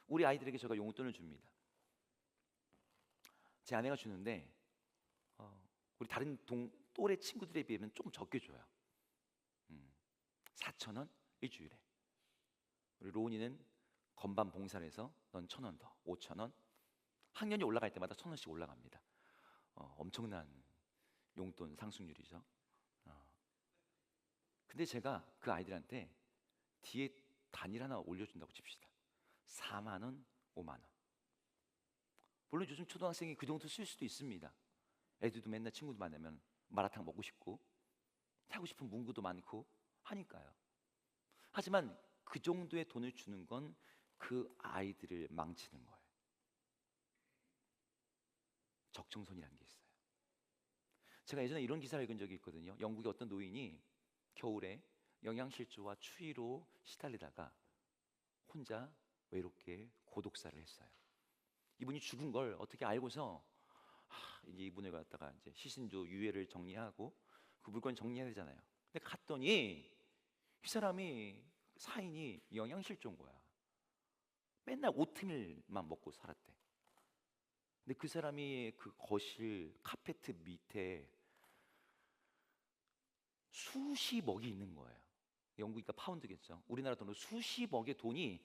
우리 아이들에게 제가 용돈을 줍니다. 제 아내가 주는데 우리 다른 또래 친구들에 비하면 조금 적게 줘요. 4,000원 일주일에. 우리 로운이는 건반 봉사를 해서 넌 1,000원 더, 5,000원. 학년이 올라갈 때마다 1,000원씩 올라갑니다. 엄청난 용돈 상승률이죠. 근데 제가 그 아이들한테 뒤에 단일 하나 올려준다고 칩시다. 4만 원, 5만 원. 물론 요즘 초등학생이 그 정도 쓸 수도 있습니다. 애들도 맨날 친구들 만나면 마라탕 먹고 싶고 사고 싶은 문구도 많고 하니까요. 하지만 그 정도의 돈을 주는 건 그 아이들을 망치는 거예요. 적정선이라는 게 있어요. 제가 예전에 이런 기사를 읽은 적이 있거든요. 영국의 어떤 노인이 겨울에 영양실조와 추위로 시달리다가 혼자 외롭게 고독사를 했어요. 이분이 죽은 걸 어떻게 알고서 이제 이분을 갖다가 이제 시신조 유해를 정리하고 그 물건 정리해야 되잖아요. 근데 갔더니 이 사람이 사인이 영양실조인 거야. 맨날 오트밀만 먹고 살았대. 근데 그 사람이 그 거실 카페트 밑에 수십억이 있는 거예요. 영국이니까 파운드겠죠. 우리나라 돈으로 수십억의 돈이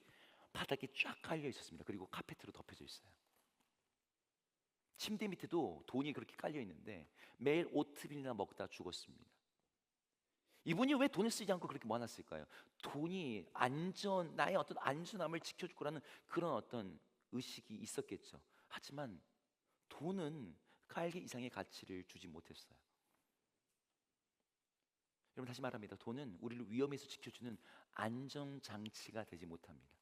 바닥에 쫙 깔려 있었습니다. 그리고 카페트로 덮여져 있어요. 침대 밑에도 돈이 그렇게 깔려 있는데 매일 오트밀이나 먹다 죽었습니다. 이분이 왜 돈을 쓰지 않고 그렇게 모아놨을까요? 돈이 나의 어떤 안전함을 지켜줄 거라는 그런 어떤 의식이 있었겠죠. 하지만 돈은 깔개 이상의 가치를 주지 못했어요. 여러분 다시 말합니다. 돈은 우리를 위험에서 지켜주는 안전장치가 되지 못합니다.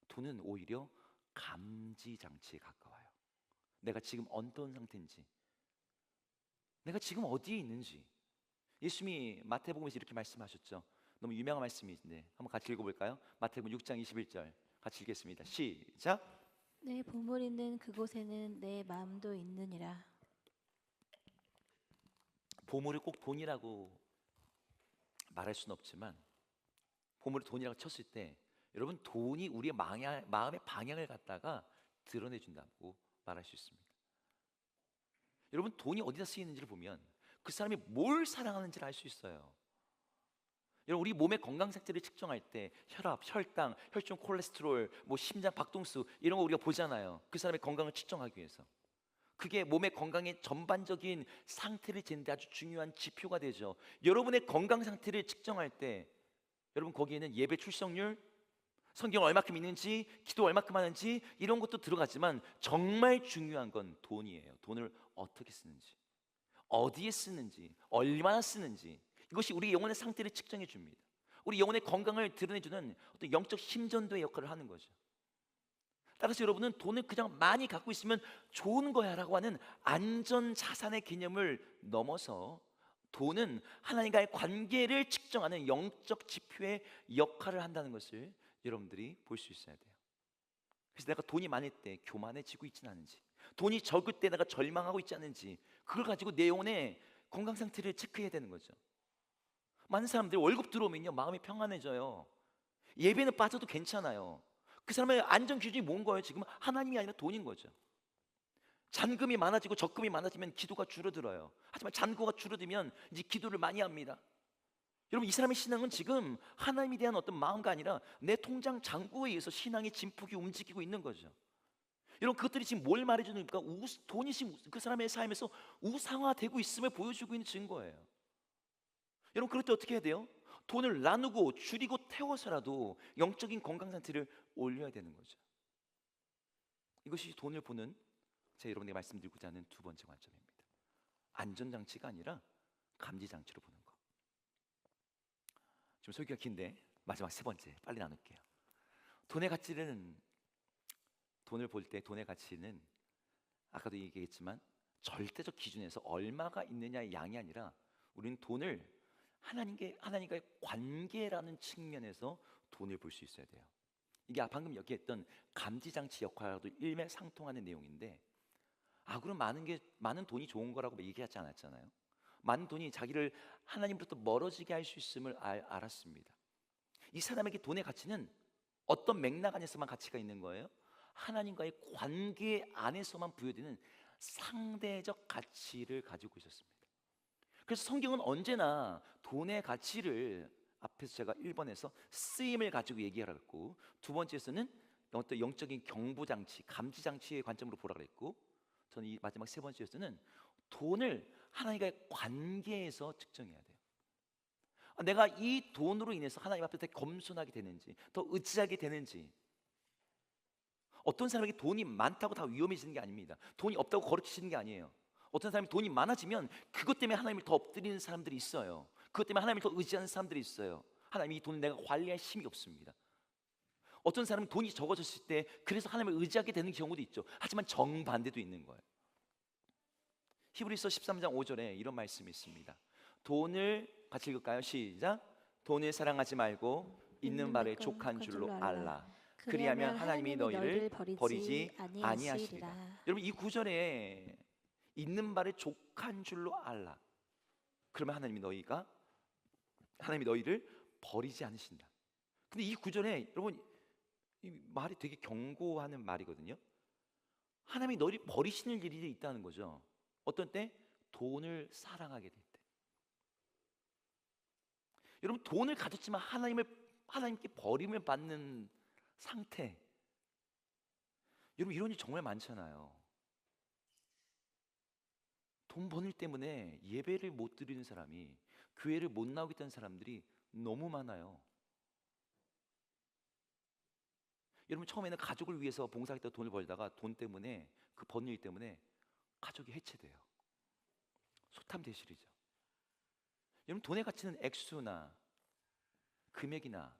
돈은 오히려 감지장치에 가까워요. 내가 지금 어떤 상태인지, 내가 지금 어디에 있는지. 예수님이 마태복음에서 이렇게 말씀하셨죠. 너무 유명한 말씀인데 한번 같이 읽어볼까요? 마태복음 6장 21절 같이 읽겠습니다. 시작. 내 보물 있는 그곳에는 내 마음도 있느니라. 보물을 꼭 돈이라고 말할 수는 없지만 보물을 돈이라고 쳤을 때 여러분 돈이 우리의 마음의 방향을 갖다가 드러내준다고 말할 수 있습니다. 여러분 돈이 어디다 쓰이는지를 보면 그 사람이 뭘 사랑하는지를 알 수 있어요. 여러분 우리 몸의 건강 상태를 측정할 때 혈압, 혈당, 혈중 콜레스테롤, 뭐 심장 박동수 이런 거 우리가 보잖아요. 그 사람의 건강을 측정하기 위해서. 그게 몸의 건강의 전반적인 상태를 재는 데 아주 중요한 지표가 되죠. 여러분의 건강 상태를 측정할 때 여러분 거기에는 예배 출석률, 성경 얼마큼 있는지, 기도 얼마큼 하는지 이런 것도 들어가지만 정말 중요한 건 돈이에요. 돈을 어떻게 쓰는지, 어디에 쓰는지, 얼마나 쓰는지, 이것이 우리 영혼의 상태를 측정해 줍니다. 우리 영혼의 건강을 드러내주는 어떤 영적 심전도의 역할을 하는 거죠. 따라서 여러분은 돈을 그냥 많이 갖고 있으면 좋은 거야 라고 하는 안전 자산의 개념을 넘어서 돈은 하나님과의 관계를 측정하는 영적 지표의 역할을 한다는 것을 여러분들이 볼 수 있어야 돼요. 그래서 내가 돈이 많을 때 교만해지고 있지는 않은지, 돈이 적을 때 내가 절망하고 있지 않은지, 그걸 가지고 내 영혼의 건강 상태를 체크해야 되는 거죠. 많은 사람들이 월급 들어오면요 마음이 평안해져요. 예배는 빠져도 괜찮아요. 그 사람의 안전 기준이 뭔 거예요? 지금 하나님이 아니라 돈인 거죠. 잔금이 많아지고 적금이 많아지면 기도가 줄어들어요. 하지만 잔고가 줄어들면 이제 기도를 많이 합니다. 여러분, 이 사람의 신앙은 지금 하나님에 대한 어떤 마음가 아니라 내 통장 잔고에 의해서 신앙의 진폭이 움직이고 있는 거죠. 여러분, 그것들이 지금 뭘 말해주니까 돈이 지금 그 사람의 삶에서 우상화되고 있음을 보여주고 있는 증거예요. 여러분, 그럴 때 어떻게 해야 돼요? 돈을 나누고 줄이고 태워서라도 영적인 건강 상태를 올려야 되는 거죠. 이것이 돈을 보는 제가 여러분에게 말씀드리고자 하는 두 번째 관점입니다. 안전장치가 아니라 감지장치로 보는 거. 지금 설교가 긴데 마지막 세 번째 빨리 나눌게요. 돈의 가치는, 돈을 볼 때 돈의 가치는 아까도 얘기했지만 절대적 기준에서 얼마가 있느냐의 양이 아니라 우리는 돈을 하나님과의 관계라는 측면에서 돈을 볼 수 있어야 돼요. 이게 방금 얘기했던 감지장치 역할과도 일맥상통하는 내용인데, 그럼 많은 돈이 좋은 거라고 얘기하지 않았잖아요. 많은 돈이 자기를 하나님부터 멀어지게 할 수 있음을 알았습니다. 이 사람에게 돈의 가치는 어떤 맥락 안에서만 가치가 있는 거예요? 하나님과의 관계 안에서만 부여되는 상대적 가치를 가지고 있었습니다. 그래서 성경은 언제나 돈의 가치를 앞에서 제가 1번에서 쓰임을 가지고 얘기하라고 했고, 두 번째에서는 어떤 영적인 경보장치, 감지장치의 관점으로 보라고 했고, 저는 이 마지막 세 번째에서는 돈을 하나님과의 관계에서 측정해야 돼요. 내가 이 돈으로 인해서 하나님 앞에 더 겸손하게 되는지, 더 의지하게 되는지. 어떤 사람에게 돈이 많다고 다 위험해지는 게 아닙니다. 돈이 없다고 거르치시는 게 아니에요. 어떤 사람이 돈이 많아지면 그것 때문에 하나님을 더 엎드리는 사람들이 있어요. 그것 때문에 하나님을 더 의지하는 사람들이 있어요. 하나님, 이 돈을 내가 관리할 힘이 없습니다. 어떤 사람은 돈이 적어졌을 때 그래서 하나님을 의지하게 되는 경우도 있죠. 하지만 정반대도 있는 거예요. 히브리서 13장 5절에 이런 말씀이 있습니다. 돈을 같이 읽을까요? 시작. 돈을 사랑하지 말고 있는 바를 족한 줄로 알라. 그리하면 하나님이 너희를 버리지 아니하시리라. 여러분, 이 구절에 있는 바를 족한 줄로 알라. 그러면 하나님이 너희를 버리지 않으신다. 근데 이 구절에 여러분, 이 말이 되게 경고하는 말이거든요. 하나님이 너희를 버리시는 일이 있다는 거죠. 어떤 때? 돈을 사랑하게 될 때. 여러분, 돈을 가졌지만 하나님께 버림을 받는 상태, 여러분, 이런 일이 정말 많잖아요. 돈 버는 일 때문에 예배를 못 드리는 사람이, 교회를 못 나오겠다는 사람들이 너무 많아요. 여러분, 처음에는 가족을 위해서 봉사하겠다 돈을 벌다가 돈 때문에, 그 버는 일 때문에 가족이 해체돼요. 소탐대실이죠. 여러분, 돈의 가치는 액수나 금액이나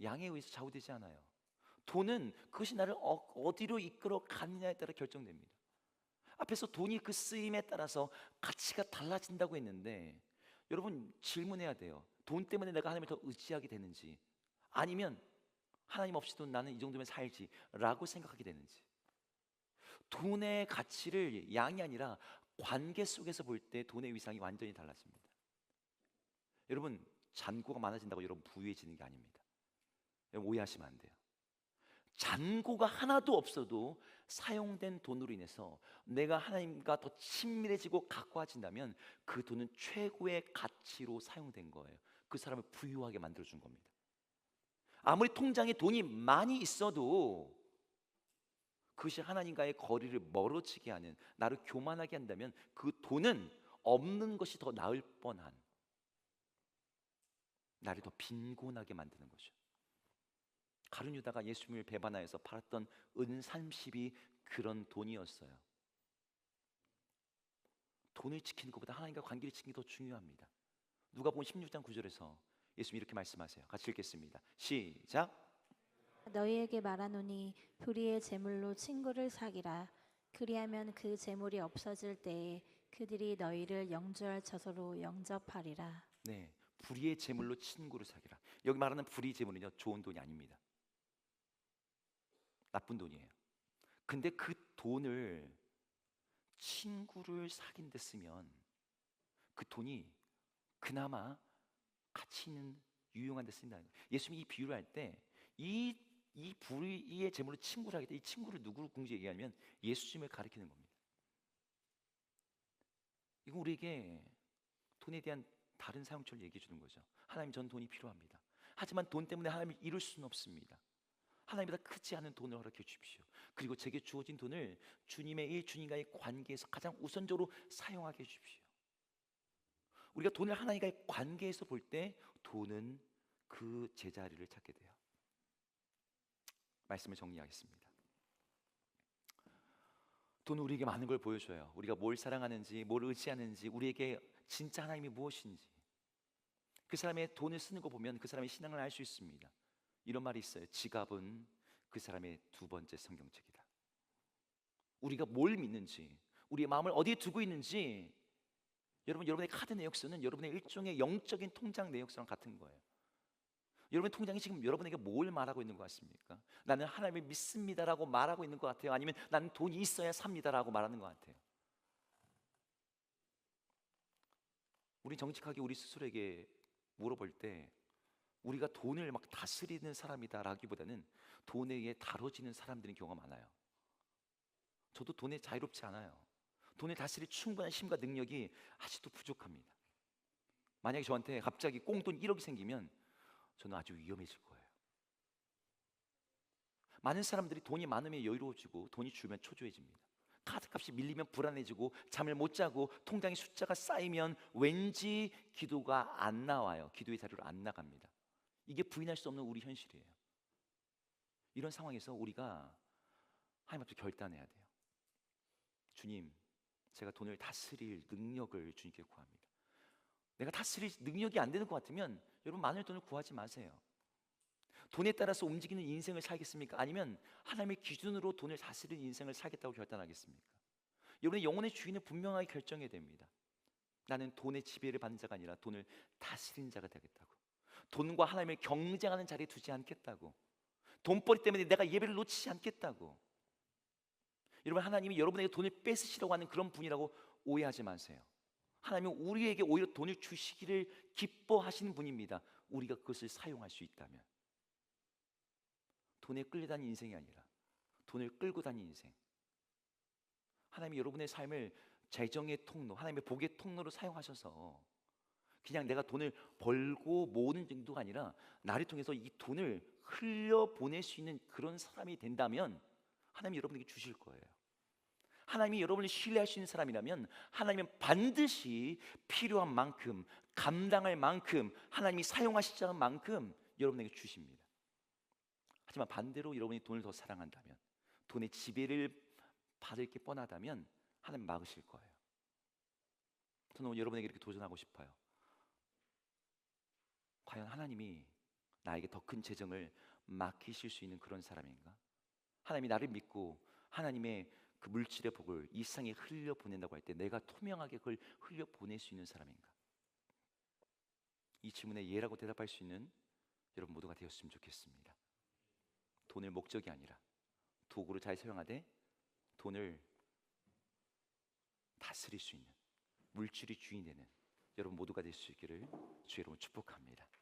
양에 의해서 좌우되지 않아요. 돈은 그것이 나를 어디로 이끌어 가느냐에 따라 결정됩니다. 앞에서 돈이 그 쓰임에 따라서 가치가 달라진다고 했는데, 여러분 질문해야 돼요. 돈 때문에 내가 하나님을 더 의지하게 되는지, 아니면 하나님 없이도 나는 이 정도면 살지 라고 생각하게 되는지. 돈의 가치를 양이 아니라 관계 속에서 볼 때 돈의 위상이 완전히 달라집니다. 여러분, 잔고가 많아진다고 여러분 부유해지는 게 아닙니다. 여러분, 오해하시면 안 돼요. 잔고가 하나도 없어도 사용된 돈으로 인해서 내가 하나님과 더 친밀해지고 가까워진다면 그 돈은 최고의 가치로 사용된 거예요. 그 사람을 부유하게 만들어준 겁니다. 아무리 통장에 돈이 많이 있어도 그것이 하나님과의 거리를 멀어지게 하는, 나를 교만하게 한다면 그 돈은 없는 것이 더 나을 뻔한, 나를 더 빈곤하게 만드는 거죠. 가룟 유다가 예수님을 배반하여서 팔았던 은 30이 그런 돈이었어요. 돈을 지키는 것보다 하나님과 관계를 지키는 게 더 중요합니다. 누가복음 16장 9절에서 예수님이 이렇게 말씀하세요. 같이 읽겠습니다. 시작. 너희에게 말하노니 불의의 재물로 친구를 사귀라. 그리하면 그 재물이 없어질 때에 그들이 너희를 영주할 처소로 영접하리라. 네, 불의의 재물로 친구를 사귀라. 여기 말하는 불의 재물은요, 좋은 돈이 아닙니다. 나쁜 돈이에요. 근데 그 돈을 친구를 사귄 데 쓰면 그 돈이 그나마 가치 있는 유용한 데 쓴다는 거예요. 예수님이 이 비유를 할 때 이 불의의 재물로 친구를 하게 돼. 이 친구를 누구를 궁지 얘기하면 예수님을 가리키는 겁니다. 이거 우리에게 돈에 대한 다른 사용처를 얘기해 주는 거죠. 하나님, 전 돈이 필요합니다. 하지만 돈 때문에 하나님을 이룰 수는 없습니다. 하나님보다 크지 않은 돈을 허락해 주십시오. 그리고 제게 주어진 돈을 주님의 일, 주님과의 관계에서 가장 우선적으로 사용하게 해 주십시오. 우리가 돈을 하나님과의 관계에서 볼 때 돈은 그 제자리를 찾게 돼요. 말씀을 정리하겠습니다. 돈은 우리에게 많은 걸 보여줘요. 우리가 뭘 사랑하는지, 뭘 의지하는지, 우리에게 진짜 하나님이 무엇인지. 그 사람의 돈을 쓰는 거 보면 그 사람의 신앙을 알 수 있습니다. 이런 말이 있어요. 지갑은 그 사람의 두 번째 성경책이다. 우리가 뭘 믿는지, 우리의 마음을 어디에 두고 있는지, 여러분의 카드 내역서는 여러분의 일종의 영적인 통장 내역서랑 같은 거예요. 여러분의 통장이 지금 여러분에게 뭘 말하고 있는 것 같습니까? 나는 하나님을 믿습니다라고 말하고 있는 것 같아요? 아니면 나는 돈이 있어야 삽니다라고 말하는 것 같아요? 우리 정직하게 우리 스스로에게 물어볼 때 우리가 돈을 막 다스리는 사람이다라기보다는 돈에 의해 다뤄지는 사람들인 경우가 많아요. 저도 돈에 자유롭지 않아요. 돈을 다스릴 충분한 힘과 능력이 아직도 부족합니다. 만약에 저한테 갑자기 꽁돈 1억이 생기면 저는 아주 위험해질 거예요. 많은 사람들이 돈이 많으면 여유로워지고 돈이 줄면 초조해집니다. 카드값이 밀리면 불안해지고 잠을 못 자고 통장의 숫자가 쌓이면 왠지 기도가 안 나와요. 기도의 자리로 안 나갑니다. 이게 부인할 수 없는 우리 현실이에요. 이런 상황에서 우리가 하나님 앞에 결단해야 돼요. 주님, 제가 돈을 다스릴 능력을 주님께 구합니다. 내가 다스릴 능력이 안 되는 것 같으면 여러분 많은 돈을 구하지 마세요. 돈에 따라서 움직이는 인생을 살겠습니까? 아니면 하나님의 기준으로 돈을 다스리는 인생을 살겠다고 결단하겠습니까? 여러분의 영혼의 주인을 분명하게 결정해야 됩니다. 나는 돈의 지배를 받는 자가 아니라 돈을 다스리는 자가 되겠다고. 돈과 하나님을 경쟁하는 자리에 두지 않겠다고. 돈벌이 때문에 내가 예배를 놓치지 않겠다고. 여러분, 하나님이 여러분에게 돈을 뺏으시려고 하는 그런 분이라고 오해하지 마세요. 하나님은 우리에게 오히려 돈을 주시기를 기뻐하시는 분입니다. 우리가 그것을 사용할 수 있다면. 돈에 끌려다니는 인생이 아니라 돈을 끌고 다니는 인생. 하나님이 여러분의 삶을 재정의 통로, 하나님의 복의 통로로 사용하셔서 그냥 내가 돈을 벌고 모으는 정도가 아니라 나를 통해서 이 돈을 흘려보낼 수 있는 그런 사람이 된다면 하나님이 여러분에게 주실 거예요. 하나님이 여러분을 신뢰할 수 있는 사람이라면 하나님은 반드시 필요한 만큼, 감당할 만큼, 하나님이 사용하시지 않은 만큼 여러분에게 주십니다. 하지만 반대로 여러분이 돈을 더 사랑한다면, 돈의 지배를 받을 게 뻔하다면 하나님 막으실 거예요. 저는 오늘 여러분에게 이렇게 도전하고 싶어요. 과연 하나님이 나에게 더 큰 재정을 맡기실 수 있는 그런 사람인가? 하나님이 나를 믿고 하나님의 그 물질의 복을 이 세상에 흘려보낸다고 할 때 내가 투명하게 그걸 흘려보낼 수 있는 사람인가? 이 질문에 예라고 대답할 수 있는 여러분 모두가 되었으면 좋겠습니다. 돈을 목적이 아니라 도구로 잘 사용하되 돈을 다스릴 수 있는 물질이 주인이 되는 여러분 모두가 될 수 있기를 주의 이름으로 축복합니다.